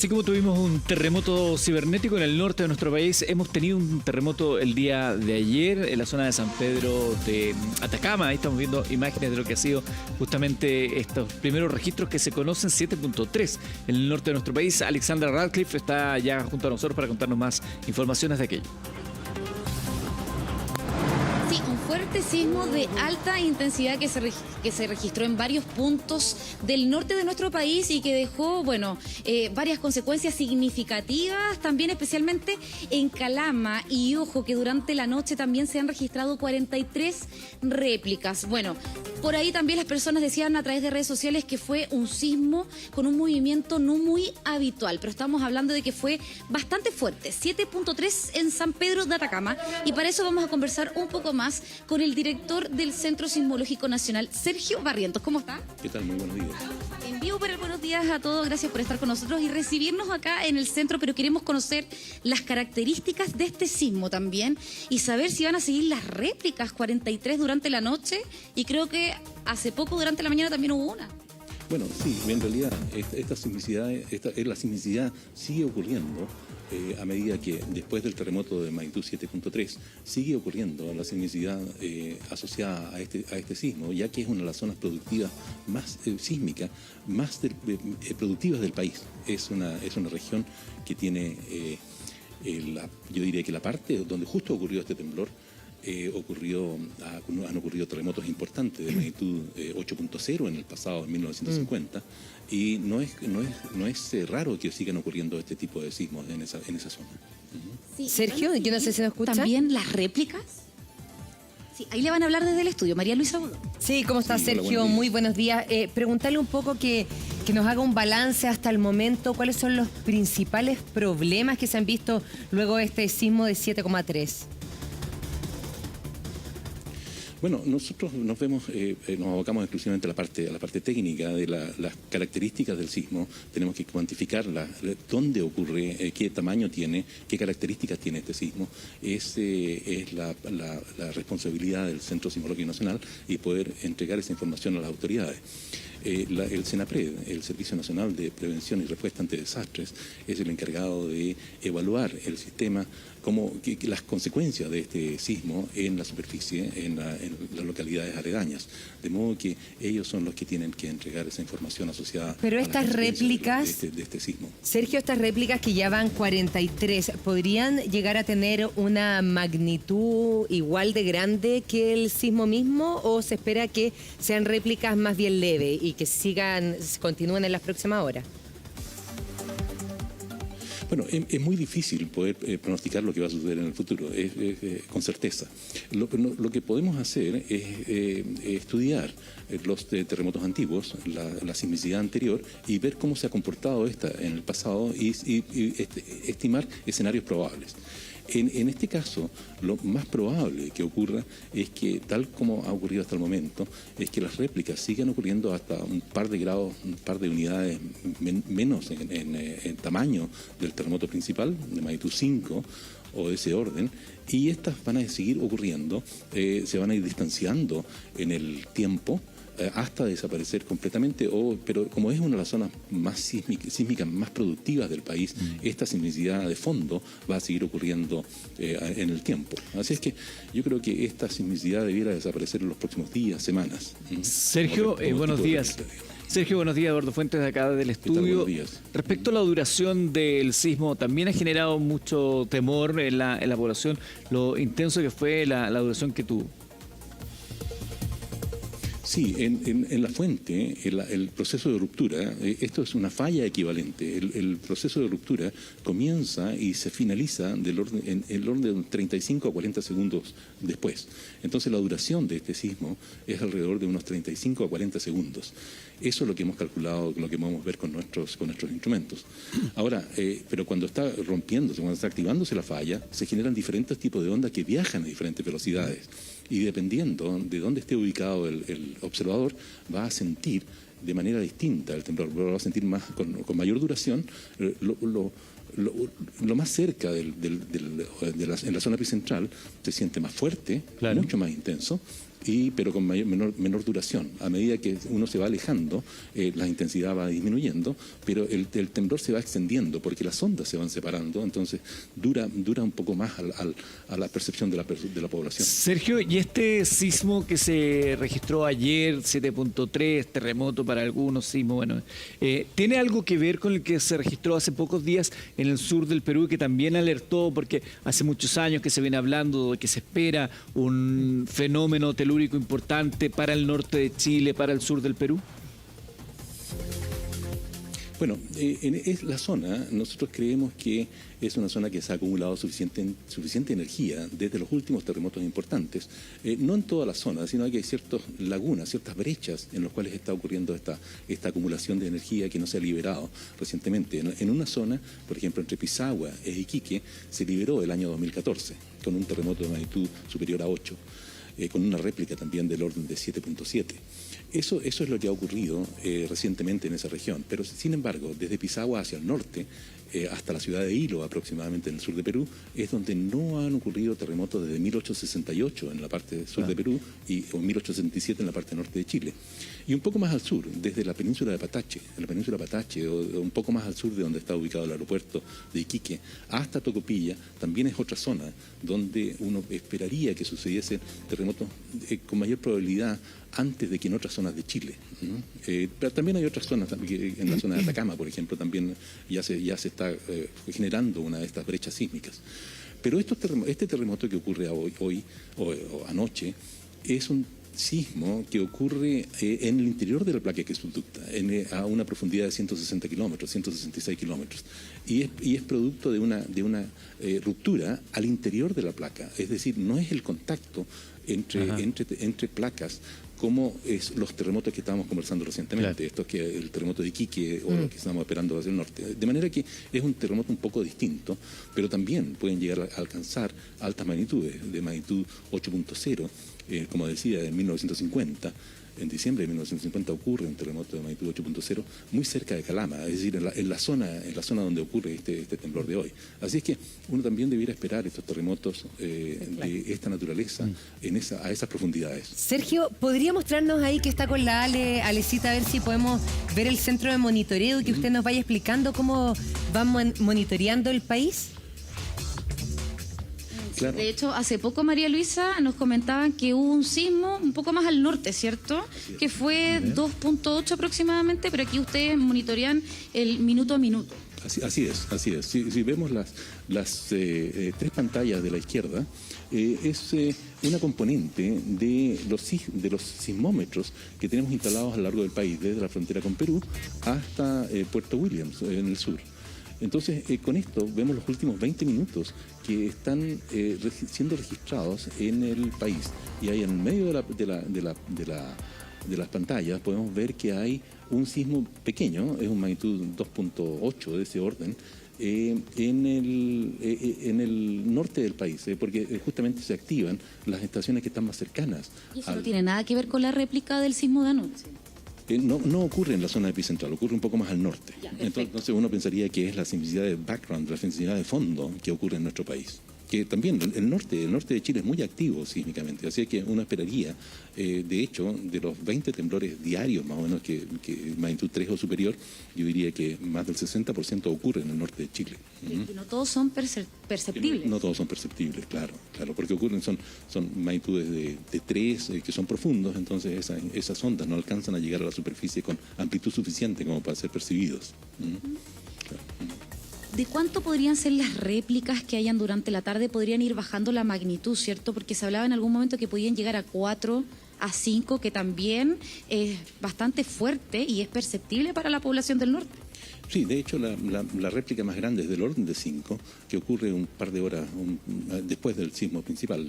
Así como tuvimos un terremoto cibernético en el norte de nuestro país, hemos tenido un terremoto el día de ayer en la zona de San Pedro de Atacama. Ahí estamos viendo imágenes de lo que ha sido justamente estos primeros registros que se conocen, 7.3 en el norte de nuestro país. Alexandra Radcliffe está ya junto a nosotros para contarnos más informaciones de aquello. Sí, un fuerte sismo de alta intensidad que se registró en varios puntos del norte de nuestro país y que dejó, varias consecuencias significativas, también especialmente en Calama. Y ojo que durante la noche también se han registrado 43 réplicas. Bueno, por ahí también las personas decían a través de redes sociales que fue un sismo con un movimiento no muy habitual, pero estamos hablando de que fue bastante fuerte, 7.3 en San Pedro de Atacama. Y para eso vamos a conversar un poco más con el director del Centro Sismológico Nacional, Sergio Barrientos. ¿Cómo está? ¿Qué tal? Muy buenos días. En vivo para el buenos días a todos. Gracias por estar con nosotros y recibirnos acá en el centro, pero queremos conocer las características de este sismo también y saber si van a seguir las réplicas 43 durante la noche, y creo que hace poco durante la mañana también hubo una. Bueno, sí, en realidad la sismicidad sigue ocurriendo a medida que después del terremoto de magnitud 7.3 sigue ocurriendo la sismicidad asociada a este sismo, ya que es una de las zonas productivas más sísmicas, más productivas del país. Es una región que tiene, yo diría que la parte donde justo ocurrió este temblor, han ocurrido terremotos importantes de magnitud 8.0 en el pasado, en 1950, y no es raro que sigan ocurriendo este tipo de sismos en esa zona. Sí, Sergio, yo no sé si nos escucha. ¿También las réplicas? Sí, ahí le van a hablar desde el estudio. María Luisa Budó. Sí, ¿cómo está, Sí, Sergio? hola, muy buenos días. Preguntarle un poco que nos haga un balance hasta el momento. ¿Cuáles son los principales problemas que se han visto luego de este sismo de 7,3? Bueno, nosotros nos abocamos exclusivamente a la parte técnica de las características del sismo. Tenemos que cuantificar dónde ocurre, qué tamaño tiene, qué características tiene este sismo. Es la responsabilidad del Centro Sismológico Nacional y poder entregar esa información a las autoridades. El SENAPRED, el Servicio Nacional de Prevención y Respuesta ante Desastres, es el encargado de evaluar el sistema, las consecuencias de este sismo en la superficie, en las localidades aledañas. De modo que ellos son los que tienen que entregar esa información asociada. Pero a estas las réplicas, de este sismo. Sergio, estas réplicas que ya van 43, ¿podrían llegar a tener una magnitud igual de grande que el sismo mismo, o se espera que sean réplicas más bien leves y que continúen en las próximas horas? Bueno, es muy difícil poder pronosticar lo que va a suceder en el futuro, con certeza. Lo que podemos hacer es estudiar los terremotos antiguos, la sismicidad anterior, y ver cómo se ha comportado esta en el pasado y estimar escenarios probables. En este caso, lo más probable que ocurra es que, tal como ha ocurrido hasta el momento, es que las réplicas sigan ocurriendo hasta un par de grados, un par de unidades menos en tamaño del terremoto principal, de magnitud 5 o de ese orden, y estas van a seguir ocurriendo, se van a ir distanciando en el tiempo, hasta desaparecer completamente, pero como es una de las zonas más sísmicas más productivas del país, esta sismicidad de fondo va a seguir ocurriendo en el tiempo. Así es que yo creo que esta sismicidad debiera desaparecer en los próximos días, semanas. Sergio, buenos días. Sergio, buenos días. Eduardo Fuentes, de acá del estudio. Respecto a la duración del sismo, también ha generado mucho temor en la población, lo intenso que fue la duración que tuvo. Sí, en la fuente, el proceso de ruptura, esto es una falla equivalente. El proceso de ruptura comienza y se finaliza en el orden de 35 a 40 segundos después. Entonces la duración de este sismo es alrededor de unos 35 a 40 segundos. Eso es lo que hemos calculado, lo que podemos ver con nuestros instrumentos. Ahora, pero cuando está rompiéndose, cuando está activándose la falla, se generan diferentes tipos de ondas que viajan a diferentes velocidades. Y dependiendo de dónde esté ubicado el observador, va a sentir de manera distinta el temblor, va a sentir con mayor duración. Lo más cerca en la zona epicentral se siente más fuerte, claro, mucho más intenso, pero con menor duración. A medida que uno se va alejando, la intensidad va disminuyendo, pero el temblor se va extendiendo porque las ondas se van separando, entonces dura un poco más a la percepción de la población. Sergio, ¿y este sismo que se registró ayer, 7.3, terremoto para algunos, sismo, bueno, tiene algo que ver con el que se registró hace pocos días en el sur del Perú, que también alertó, porque hace muchos años que se viene hablando de que se espera un fenómeno telúrico importante para el norte de Chile, para el sur del Perú? Bueno, en la zona, nosotros creemos que es una zona que se ha acumulado suficiente energía desde los últimos terremotos importantes, no en toda la zona, sino que hay ciertas lagunas, ciertas brechas en las cuales está ocurriendo esta acumulación de energía que no se ha liberado recientemente. En una zona, por ejemplo, entre Pisagua e Iquique, se liberó el año 2014, con un terremoto de magnitud superior a 8. Con una réplica también del orden de 7.7. Eso es lo que ha ocurrido recientemente en esa región. Pero, sin embargo, desde Pisagua hacia el norte, hasta la ciudad de Hilo, aproximadamente en el sur de Perú, es donde no han ocurrido terremotos desde 1868 en la parte sur de Perú o 1867 en la parte norte de Chile. Y un poco más al sur, desde la península de Patache, o un poco más al sur de donde está ubicado el aeropuerto de Iquique, hasta Tocopilla, también es otra zona donde uno esperaría que sucediese terremotos con mayor probabilidad antes de que en otras zonas de Chile. Pero también hay otras zonas, en la zona de Atacama, por ejemplo, también ya se está generando una de estas brechas sísmicas. Pero este terremoto que ocurre hoy o anoche es un sismo que ocurre en el interior de la placa que subducta, a una profundidad de 160 kilómetros, 166 kilómetros, y es producto de una ruptura al interior de la placa, es decir, no es el contacto entre placas como es los terremotos que estábamos conversando recientemente, claro. Estos que el terremoto de Iquique o los que estamos esperando hacia el norte. De manera que es un terremoto un poco distinto, pero también pueden llegar a alcanzar altas magnitudes, de magnitud 8.0, como decía, en 1950. En diciembre de 1950 ocurre un terremoto de magnitud 8.0 muy cerca de Calama, es decir, en la zona donde ocurre este temblor de hoy. Así es que uno también debiera esperar estos terremotos de esta naturaleza a esas profundidades. Sergio, ¿podría mostrarnos ahí que está con la Alecita, a ver si podemos ver el centro de monitoreo y que usted nos vaya explicando cómo van monitoreando el país? Claro. De hecho, hace poco María Luisa nos comentaban que hubo un sismo un poco más al norte, ¿cierto? Que fue 2.8 aproximadamente, pero aquí ustedes monitorean el minuto a minuto. Así es. Si vemos las tres pantallas de la izquierda, es una componente de los sismómetros que tenemos instalados a lo largo del país, desde la frontera con Perú hasta Puerto Williams, en el sur. Entonces, con esto vemos los últimos 20 minutos que están siendo registrados en el país. Y ahí en el medio de las pantallas podemos ver que hay un sismo pequeño, es un magnitud 2.8 de ese orden, en el norte del país, porque justamente se activan las estaciones que están más cercanas. ¿Y eso no tiene nada que ver con la réplica del sismo de anoche? No ocurre en la zona epicentral, ocurre un poco más al norte. Entonces uno pensaría que es la sismicidad de background, la sismicidad de fondo que ocurre en nuestro país. Que también el norte de Chile es muy activo sísmicamente, así que uno esperaría, de hecho, de los 20 temblores diarios más o menos que magnitud 3 o superior, yo diría que más del 60% ocurre en el norte de Chile. Y no todos son perceptibles. No todos son perceptibles, claro, porque ocurren, son magnitudes de 3 que son profundos, entonces esas ondas no alcanzan a llegar a la superficie con amplitud suficiente como para ser percibidos. Claro. ¿De cuánto podrían ser las réplicas que hayan durante la tarde? Podrían ir bajando la magnitud, ¿cierto? Porque se hablaba en algún momento que podían llegar a 4, a 5, que también es bastante fuerte y es perceptible para la población del norte. Sí, de hecho la réplica más grande es del orden de 5, que ocurre un par de horas después del sismo principal,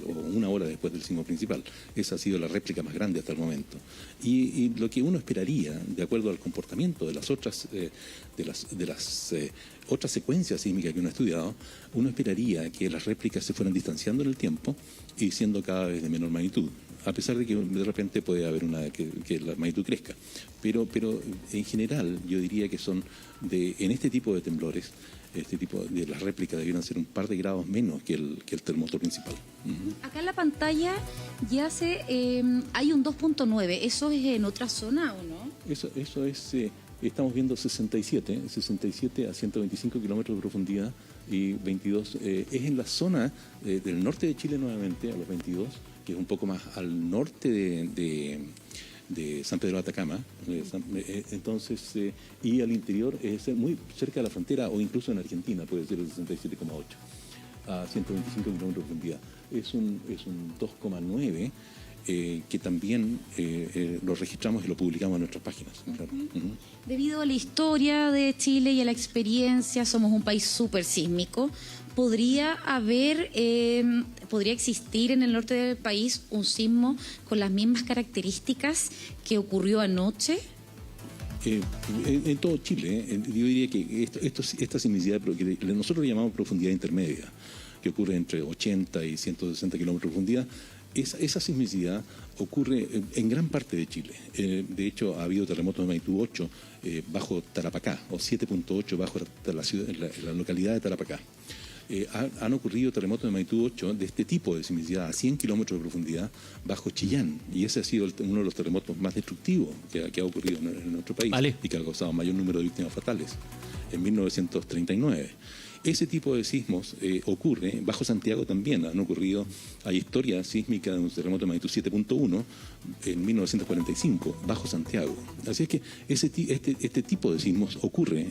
o una hora después del sismo principal. Esa ha sido la réplica más grande hasta el momento. Y lo que uno esperaría, de acuerdo al comportamiento de las otras otras secuencias sísmicas que uno ha estudiado, uno esperaría que las réplicas se fueran distanciando en el tiempo y siendo cada vez de menor magnitud. a pesar de que de repente puede haber que la magnitud crezca. Pero en general yo diría que son en este tipo de temblores, este tipo de las réplicas debieran ser un par de grados menos que el terremoto principal. Acá en la pantalla ya hay un 2.9. ¿Eso es en otra zona o no? Eso es, estamos viendo 67 a 125 kilómetros de profundidad y 22. Es en la zona del norte de Chile nuevamente, a los 22, que es un poco más al norte de San Pedro de Atacama, entonces, y al interior es muy cerca de la frontera o incluso en Argentina, puede ser el 67,8 a 125 kilómetros de profundidad. Es un 2,9 que también lo registramos y lo publicamos en nuestras páginas. Claro. Debido a la historia de Chile y a la experiencia, somos un país súper sísmico. ¿Podría existir en el norte del país un sismo con las mismas características que ocurrió anoche? En todo Chile, yo diría que esta sismicidad, que nosotros le llamamos profundidad intermedia, que ocurre entre 80 y 160 kilómetros de profundidad, esa sismicidad ocurre en gran parte de Chile. De hecho, ha habido terremotos de magnitud 8 bajo Tarapacá, o 7.8 bajo la localidad de Tarapacá. Han ocurrido terremotos de magnitud 8 de este tipo de sismicidad a 100 kilómetros de profundidad bajo Chillán, y ese ha sido uno de los terremotos más destructivos que ha ocurrido en nuestro país. Vale. Y que ha causado mayor número de víctimas fatales en 1939. Ese tipo de sismos ocurre, bajo Santiago también han ocurrido, hay historia sísmica de un terremoto de magnitud 7.1 en 1945, bajo Santiago. Así es que este tipo de sismos ocurre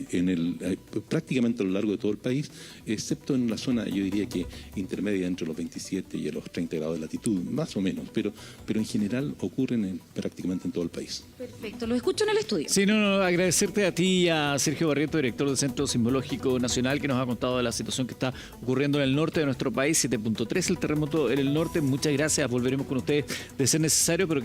prácticamente a lo largo de todo el país, excepto en la zona, yo diría que intermedia entre los 27 y los 30 grados de latitud, más o menos, pero en general ocurren prácticamente en todo el país. Perfecto, lo escucho en el estudio. Sí, no, agradecerte a ti y a Sergio Barreto, director del Centro Sismológico Nacional, que nos ha contado de la situación que está ocurriendo en el norte de nuestro país, 7.3 el terremoto en el norte. Muchas gracias, volveremos con ustedes de ser necesario, pero